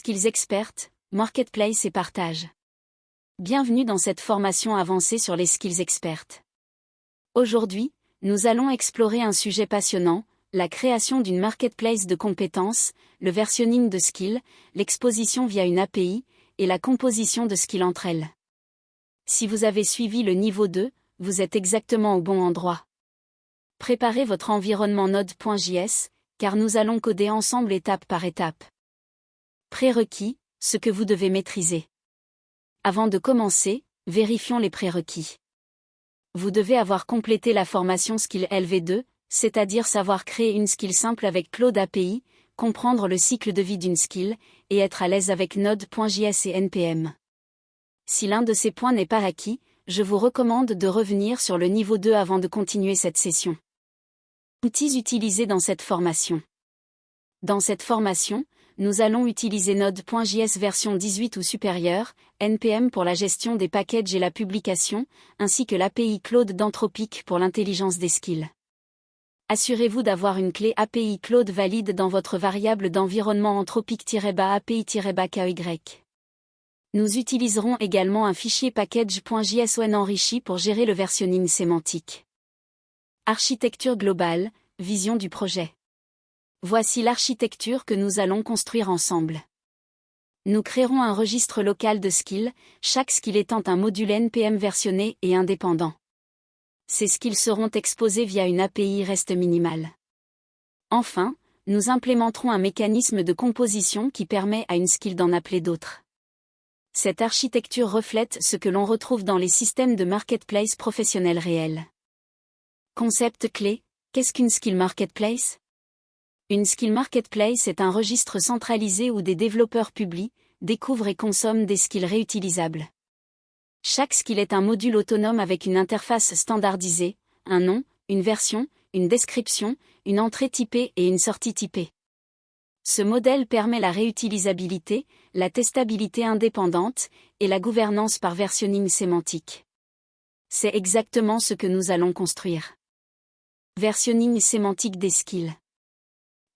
Skills Expert, Marketplace et partage. Bienvenue dans cette formation avancée sur les Skills Expert. Aujourd'hui, nous allons explorer un sujet passionnant, la création d'une marketplace de compétences, le versionning de skills, l'exposition via une API, et la composition de skills entre elles. Si vous avez suivi le niveau 2, vous êtes exactement au bon endroit. Préparez votre environnement Node.js, car nous allons coder ensemble étape par étape. Prérequis, ce que vous devez maîtriser. Avant de commencer, vérifions les prérequis. Vous devez avoir complété la formation Skill LV2, c'est-à-dire savoir créer une skill simple avec Claude API, comprendre le cycle de vie d'une skill, et être à l'aise avec Node.js et NPM. Si l'un de ces points n'est pas acquis, je vous recommande de revenir sur le niveau 2 avant de continuer cette session. Outils utilisés dans cette formation. Dans cette formation, nous allons utiliser Node.js version 18 ou supérieure, NPM pour la gestion des packages et la publication, ainsi que l'API Claude d'Anthropic pour l'intelligence des skills. Assurez-vous d'avoir une clé API Claude valide dans votre variable d'environnement Anthropic-API-KY. Nous utiliserons également un fichier package.json enrichi pour gérer le versionning sémantique. Architecture globale, vision du projet. Voici l'architecture que nous allons construire ensemble. Nous créerons un registre local de skills, chaque skill étant un module NPM versionné et indépendant. Ces skills seront exposés via une API REST minimale. Enfin, nous implémenterons un mécanisme de composition qui permet à une skill d'en appeler d'autres. Cette architecture reflète ce que l'on retrouve dans les systèmes de marketplace professionnels réels. Concept clé, qu'est-ce qu'une skill marketplace ? Une skill marketplace est un registre centralisé où des développeurs publient, découvrent et consomment des skills réutilisables. Chaque skill est un module autonome avec une interface standardisée, un nom, une version, une description, une entrée typée et une sortie typée. Ce modèle permet la réutilisabilité, la testabilité indépendante, et la gouvernance par versionning sémantique. C'est exactement ce que nous allons construire. Versionning sémantique des skills.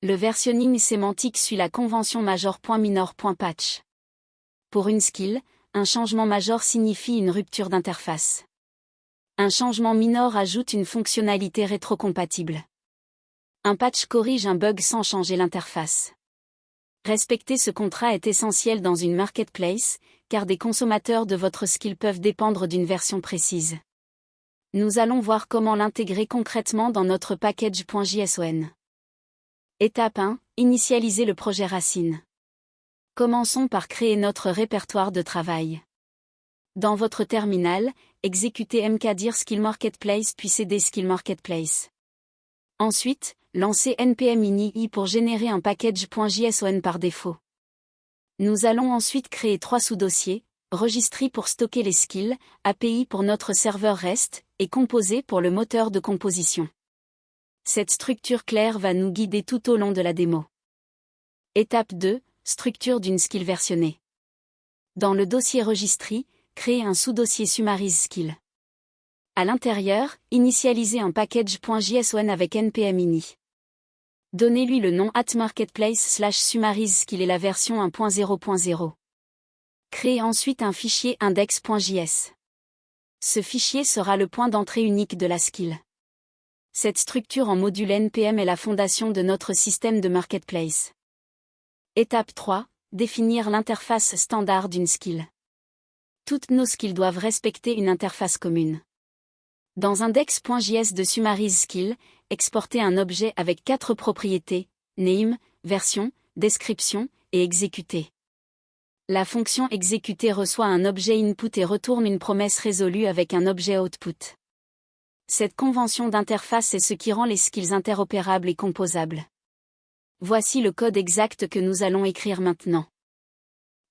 Le versionning sémantique suit la convention major.minor.patch. Pour une skill, un changement major signifie une rupture d'interface. Un changement minor ajoute une fonctionnalité rétrocompatible. Un patch corrige un bug sans changer l'interface. Respecter ce contrat est essentiel dans une marketplace, car des consommateurs de votre skill peuvent dépendre d'une version précise. Nous allons voir comment l'intégrer concrètement dans notre package.json. Étape 1. Initialiser le projet racine. Commençons par créer notre répertoire de travail. Dans votre terminal, exécutez mkdir skill marketplace puis cd skill marketplace. Ensuite, lancez npm ini pour générer un package.json par défaut. Nous allons ensuite créer 3 sous-dossiers, registry pour stocker les skills, API pour notre serveur REST, et composer pour le moteur de composition. Cette structure claire va nous guider tout au long de la démo. Étape 2. Structure d'une skill versionnée. Dans le dossier registry, créez un sous-dossier summarize skill. À l'intérieur, initialisez un package.json avec npm ini. Donnez-lui le nom @marketplace/summarize skill et la version 1.0.0. Créez ensuite un fichier index.js. Ce fichier sera le point d'entrée unique de la skill. Cette structure en module NPM est la fondation de notre système de marketplace. Étape 3. Définir l'interface standard d'une skill. Toutes nos skills doivent respecter une interface commune. Dans index.js de summarize skill, exportez un objet avec 4 propriétés, name, version, description, et exécuter. La fonction exécuter reçoit un objet input et retourne une promesse résolue avec un objet output. Cette convention d'interface est ce qui rend les skills interopérables et composables. Voici le code exact que nous allons écrire maintenant.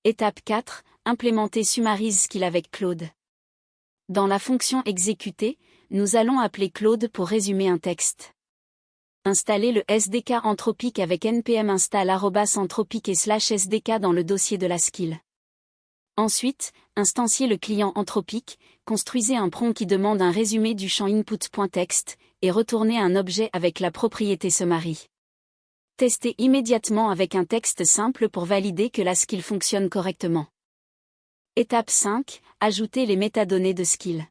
Étape 4. Implémenter summarize skill avec Claude. Dans la fonction exécuter, nous allons appeler Claude pour résumer un texte. Installez le SDK Anthropic avec npm install @anthropic et /SDK dans le dossier de la skill. Ensuite, instanciez le client Anthropic, construisez un prompt qui demande un résumé du champ input.text, et retournez un objet avec la propriété summary. Testez immédiatement avec un texte simple pour valider que la skill fonctionne correctement. Étape 5. Ajoutez les métadonnées de skill.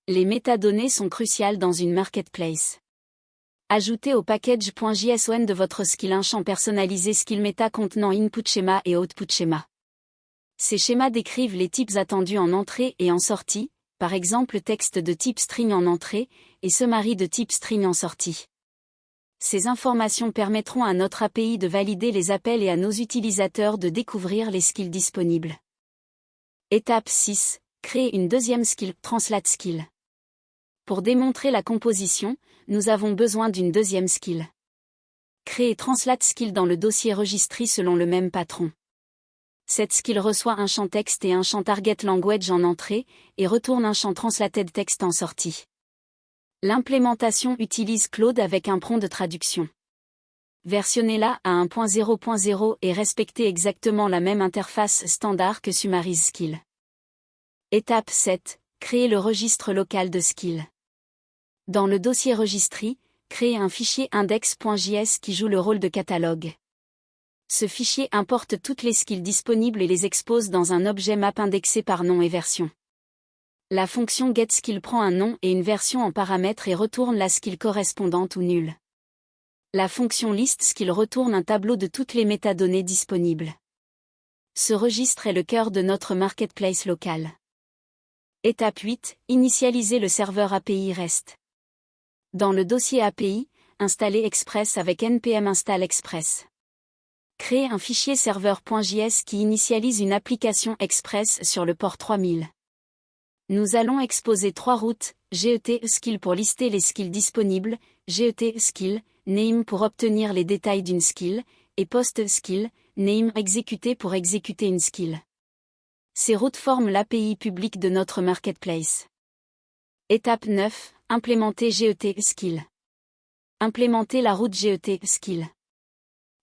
Les métadonnées sont cruciales dans une marketplace. Ajoutez au package.json de votre skill un champ personnalisé skill meta contenant input schéma et output schéma. Ces schémas décrivent les types attendus en entrée et en sortie, par exemple texte de type string en entrée et summary de type string en sortie. Ces informations permettront à notre API de valider les appels et à nos utilisateurs de découvrir les skills disponibles. Étape 6. Créer une deuxième skill, Translate skill. Pour démontrer la composition, nous avons besoin d'une deuxième skill. Créer Translate skill dans le dossier registry selon le même patron. Cette skill reçoit un champ texte et un champ target language en entrée, et retourne un champ translated text en sortie. L'implémentation utilise Claude avec un prompt de traduction. Versionnez-la à 1.0.0 et respectez exactement la même interface standard que Summarize skill. Étape 7. Créer le registre local de skill. Dans le dossier registry, créez un fichier index.js qui joue le rôle de catalogue. Ce fichier importe toutes les skills disponibles et les expose dans un objet map indexé par nom et version. La fonction getSkill prend un nom et une version en paramètre et retourne la skill correspondante ou nulle. La fonction listSkill retourne un tableau de toutes les métadonnées disponibles. Ce registre est le cœur de notre marketplace local. Étape 8. Initialiser le serveur API REST. Dans le dossier API, installez Express avec npm install Express. Créez un fichier serveur.js qui initialise une application Express sur le port 3000. Nous allons exposer 3 routes, getSkill pour lister les skills disponibles, getSkill, name pour obtenir les détails d'une skill, et postSkill, name exécuté pour exécuter une skill. Ces routes forment l'API publique de notre marketplace. Étape 9. Implémenter getSkill. Implémenter la route getSkill.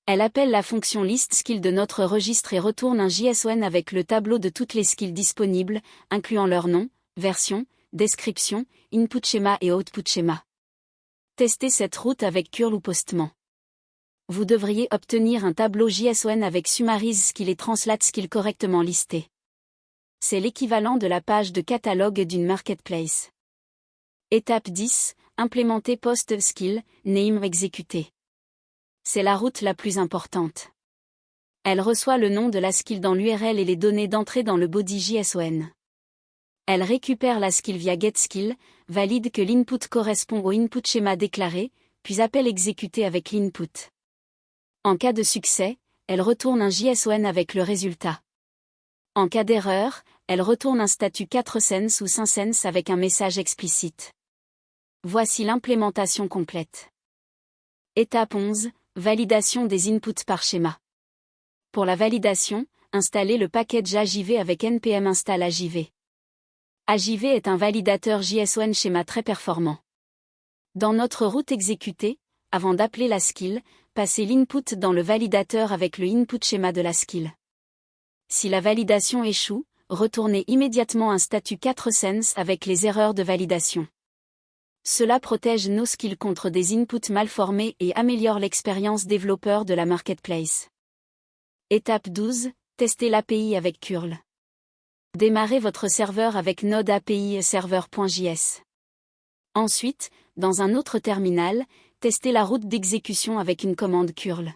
Elle appelle la fonction listSkill de notre registre et retourne un JSON avec le tableau de toutes les skills disponibles, incluant leur nom, version, description, input schéma et output schéma. Testez cette route avec curl ou Postman. Vous devriez obtenir un tableau JSON avec Summarize skill et Translate skill correctement listés. C'est l'équivalent de la page de catalogue d'une marketplace. Étape 10. Implémenter postSkill, name exécuté. C'est la route la plus importante. Elle reçoit le nom de la skill dans l'URL et les données d'entrée dans le body JSON. Elle récupère la skill via getSkill, valide que l'input correspond au input schéma déclaré, puis appelle exécuté avec l'input. En cas de succès, elle retourne un JSON avec le résultat. En cas d'erreur, elle retourne un statut 4 cents ou 5 cents avec un message explicite. Voici l'implémentation complète. Étape 11. Validation des inputs par schéma. Pour la validation, installez le package AJV avec npm install AJV. AJV est un validateur JSON schéma très performant. Dans notre route exécutée, avant d'appeler la skill, passez l'input dans le validateur avec le input schéma de la skill. Si la validation échoue, retournez immédiatement un statut 4 cents avec les erreurs de validation. Cela protège nos skills contre des inputs mal formés et améliore l'expérience développeur de la marketplace. Étape 12. Testez l'API avec curl. Démarrez votre serveur avec Node API server.js. Ensuite, dans un autre terminal, testez la route d'exécution avec une commande curl.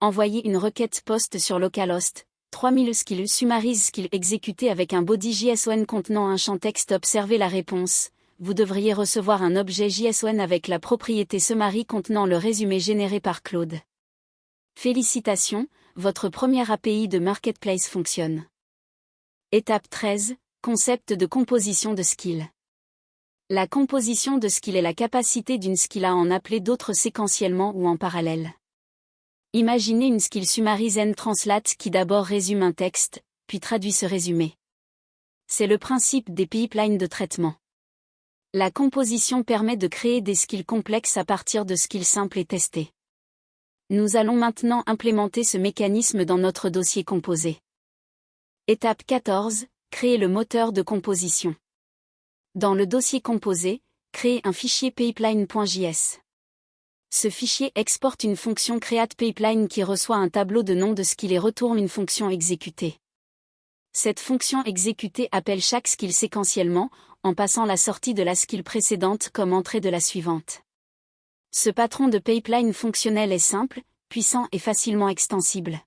Envoyez une requête post sur localhost 3000 skill summarize skill exécutée avec un body JSON contenant un champ texte. Observez la réponse. Vous devriez recevoir un objet JSON avec la propriété summary contenant le résumé généré par Claude. Félicitations, votre première API de marketplace fonctionne. Étape 13. Concept de composition de skill. La composition de skill est la capacité d'une skill à en appeler d'autres séquentiellement ou en parallèle. Imaginez une skill summarize and translate qui d'abord résume un texte, puis traduit ce résumé. C'est le principe des pipelines de traitement. La composition permet de créer des skills complexes à partir de skills simples et testés. Nous allons maintenant implémenter ce mécanisme dans notre dossier composé. Étape 14. Créer le moteur de composition. Dans le dossier composé, créez un fichier pipeline.js. Ce fichier exporte une fonction createPipeline qui reçoit un tableau de nom de skill et retourne une fonction exécutée. Cette fonction exécutée appelle chaque skill séquentiellement, en passant la sortie de la skill précédente comme entrée de la suivante. Ce patron de pipeline fonctionnel est simple, puissant et facilement extensible.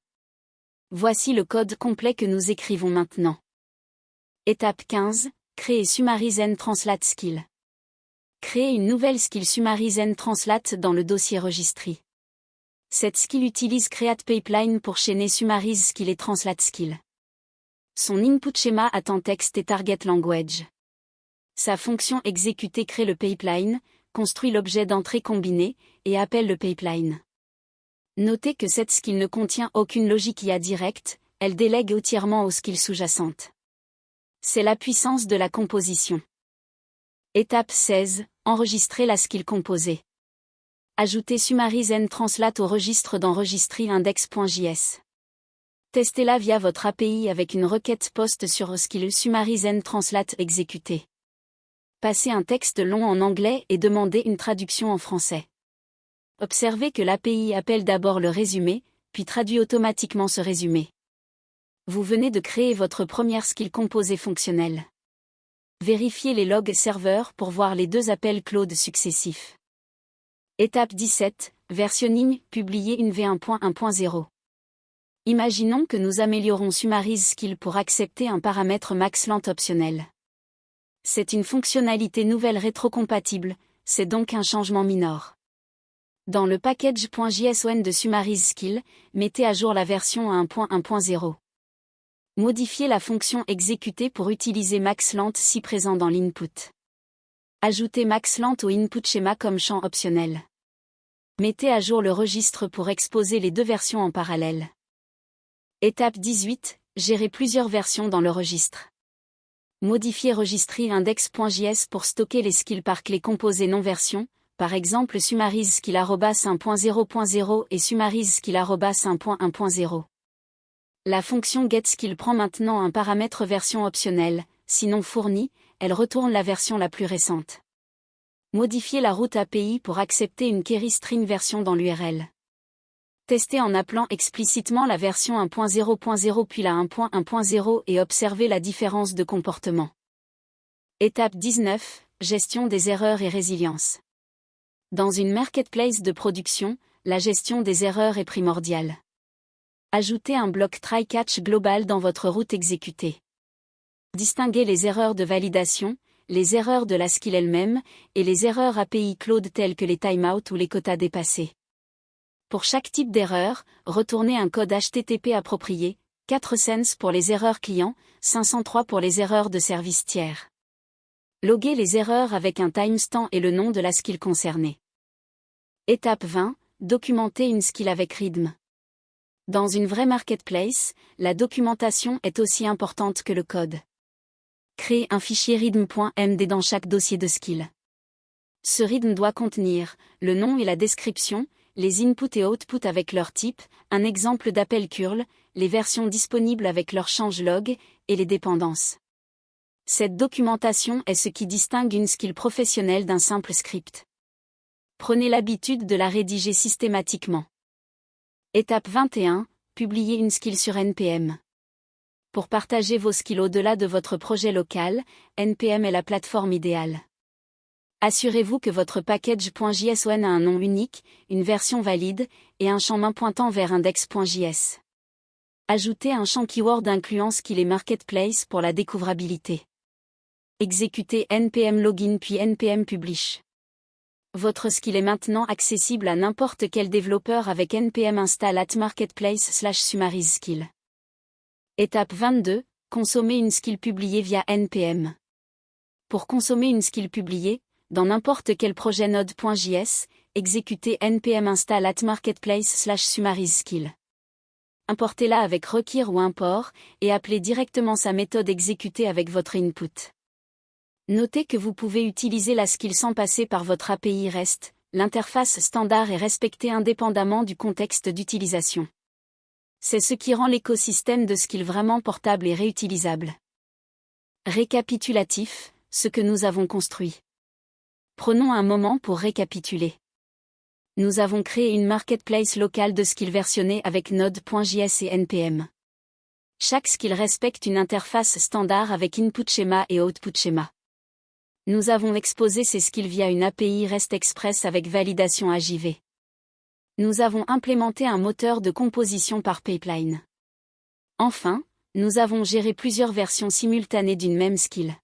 Voici le code complet que nous écrivons maintenant. Étape 15, créer Summarize and Translate skill. Créer une nouvelle skill Summarize and Translate dans le dossier registry. Cette skill utilise createPipeline pour chaîner Summarize skill et Translate skill. Son input schéma attend texte et target language. Sa fonction exécutée crée le pipeline, construit l'objet d'entrée combiné, et appelle le pipeline. Notez que cette skill ne contient aucune logique IA directe, elle délègue entièrement aux skills sous-jacentes. C'est la puissance de la composition. Étape 16, enregistrer la skill composée. Ajoutez Summarize and Translate au registre dans registry index.js. Testez-la via votre API avec une requête POST sur skill Summarize and Translate exécutée. Passez un texte long en anglais et demandez une traduction en français. Observez que l'API appelle d'abord le résumé, puis traduit automatiquement ce résumé. Vous venez de créer votre première skill composée fonctionnelle. Vérifiez les logs serveurs pour voir les deux appels cloud successifs. Étape 17, versionning, publier une v1.1.0. Imaginons que nous améliorons Summarize skill pour accepter un paramètre max length optionnel. C'est une fonctionnalité nouvelle rétrocompatible, c'est donc un changement minor. Dans le package.json de Summarize skill, mettez à jour la version à 1.1.0. Modifiez la fonction exécutée pour utiliser max length si présent dans l'input. Ajoutez max length au input schéma comme champ optionnel. Mettez à jour le registre pour exposer les deux versions en parallèle. Étape 18, gérer plusieurs versions dans le registre. Modifiez registry index.js pour stocker les skills par clé composée non version, par exemple Summarize skill @1.0.0 et Summarize skill @1.1.0. La fonction getSkill prend maintenant un paramètre version optionnelle, sinon fourni, elle retourne la version la plus récente. Modifiez la route API pour accepter une query string version dans l'URL. Testez en appelant explicitement la version 1.0.0 puis la 1.1.0 et observez la différence de comportement. Étape 19, gestion des erreurs et résilience. Dans une marketplace de production, la gestion des erreurs est primordiale. Ajoutez un bloc try-catch global dans votre route exécutée. Distinguez les erreurs de validation, les erreurs de la skill elle-même, et les erreurs API Cloud telles que les timeouts ou les quotas dépassés. Pour chaque type d'erreur, retournez un code HTTP approprié, 4 cents pour les erreurs clients, 503 pour les erreurs de service tiers. Loguez les erreurs avec un timestamp et le nom de la skill concernée. Étape 20, documenter une skill avec Rhythm. Dans une vraie marketplace, la documentation est aussi importante que le code. Créez un fichier rhythm.md dans chaque dossier de skill. Ce rhythm doit contenir le nom et la description, les inputs et outputs avec leur type, un exemple d'appel curl, les versions disponibles avec leur changelog, et les dépendances. Cette documentation est ce qui distingue une skill professionnelle d'un simple script. Prenez l'habitude de la rédiger systématiquement. Étape 21, publier une skill sur NPM. Pour partager vos skills au-delà de votre projet local, NPM est la plateforme idéale. Assurez-vous que votre package.json a un nom unique, une version valide, et un champ main pointant vers index.js. Ajoutez un champ keyword incluant skill et marketplace pour la découvrabilité. Exécutez npm login puis npm publish. Votre skill est maintenant accessible à n'importe quel développeur avec npm install @marketplace/summarize skill. Étape 22, consommer une skill publiée via npm. Pour consommer une skill publiée, dans n'importe quel projet node.js, exécutez npm install @marketplace/summarize skill. Importez-la avec require ou import, et appelez directement sa méthode exécutée avec votre input. Notez que vous pouvez utiliser la skill sans passer par votre API REST, l'interface standard est respectée indépendamment du contexte d'utilisation. C'est ce qui rend l'écosystème de skill vraiment portable et réutilisable. Récapitulatif, ce que nous avons construit. Prenons un moment pour récapituler. Nous avons créé une marketplace locale de skills versionnée avec Node.js et NPM. Chaque skill respecte une interface standard avec input schéma et output schéma. Nous avons exposé ces skills via une API REST Express avec validation AJV. Nous avons implémenté un moteur de composition par pipeline. Enfin, nous avons géré plusieurs versions simultanées d'une même skill.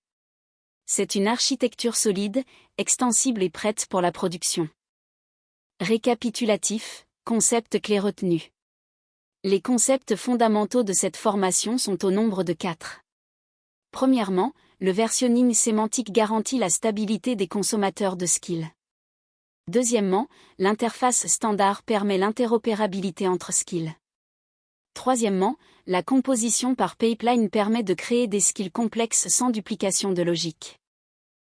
C'est une architecture solide, extensible et prête pour la production. Récapitulatif, concepts clés retenus. Les concepts fondamentaux de cette formation sont au nombre de 4. Premièrement, le versionning sémantique garantit la stabilité des consommateurs de skills. Deuxièmement, l'interface standard permet l'interopérabilité entre skills. Troisièmement, la composition par pipeline permet de créer des skills complexes sans duplication de logique.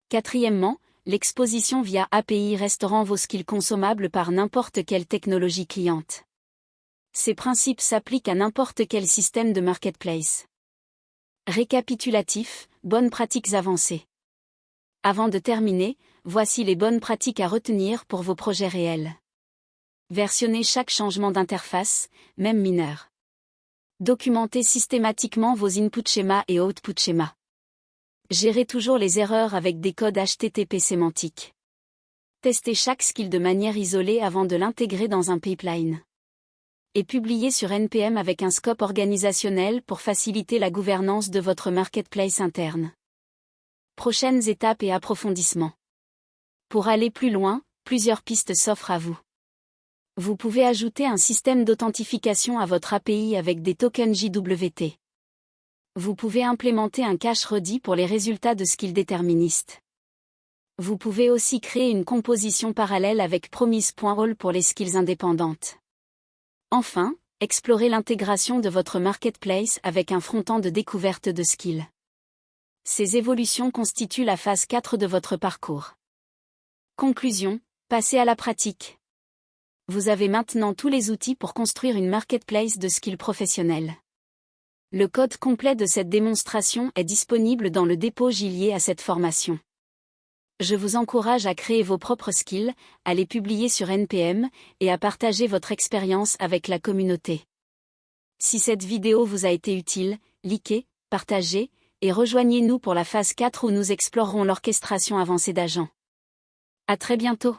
Quatrièmement, l'exposition via API REST rend vos skills consommables par n'importe quelle technologie cliente. Ces principes s'appliquent à n'importe quel système de marketplace. Récapitulatif, bonnes pratiques avancées. Avant de terminer, voici les bonnes pratiques à retenir pour vos projets réels. Versionnez chaque changement d'interface, même mineur. Documentez systématiquement vos input schémas et output schémas. Gérez toujours les erreurs avec des codes HTTP sémantiques. Testez chaque skill de manière isolée avant de l'intégrer dans un pipeline. Et publiez sur NPM avec un scope organisationnel pour faciliter la gouvernance de votre marketplace interne. Prochaines étapes et approfondissements. Pour aller plus loin, plusieurs pistes s'offrent à vous. Vous pouvez ajouter un système d'authentification à votre API avec des tokens JWT. Vous pouvez implémenter un cache ready pour les résultats de skills déterministes. Vous pouvez aussi créer une composition parallèle avec promise.all pour les skills indépendantes. Enfin, explorez l'intégration de votre marketplace avec un front-end de découverte de skills. Ces évolutions constituent la phase 4 de votre parcours. Conclusion, passez à la pratique. Vous avez maintenant tous les outils pour construire une marketplace de skills professionnels. Le code complet de cette démonstration est disponible dans le dépôt lié à cette formation. Je vous encourage à créer vos propres skills, à les publier sur NPM, et à partager votre expérience avec la communauté. Si cette vidéo vous a été utile, likez, partagez, et rejoignez-nous pour la phase 4 où nous explorerons l'orchestration avancée d'agents. À très bientôt.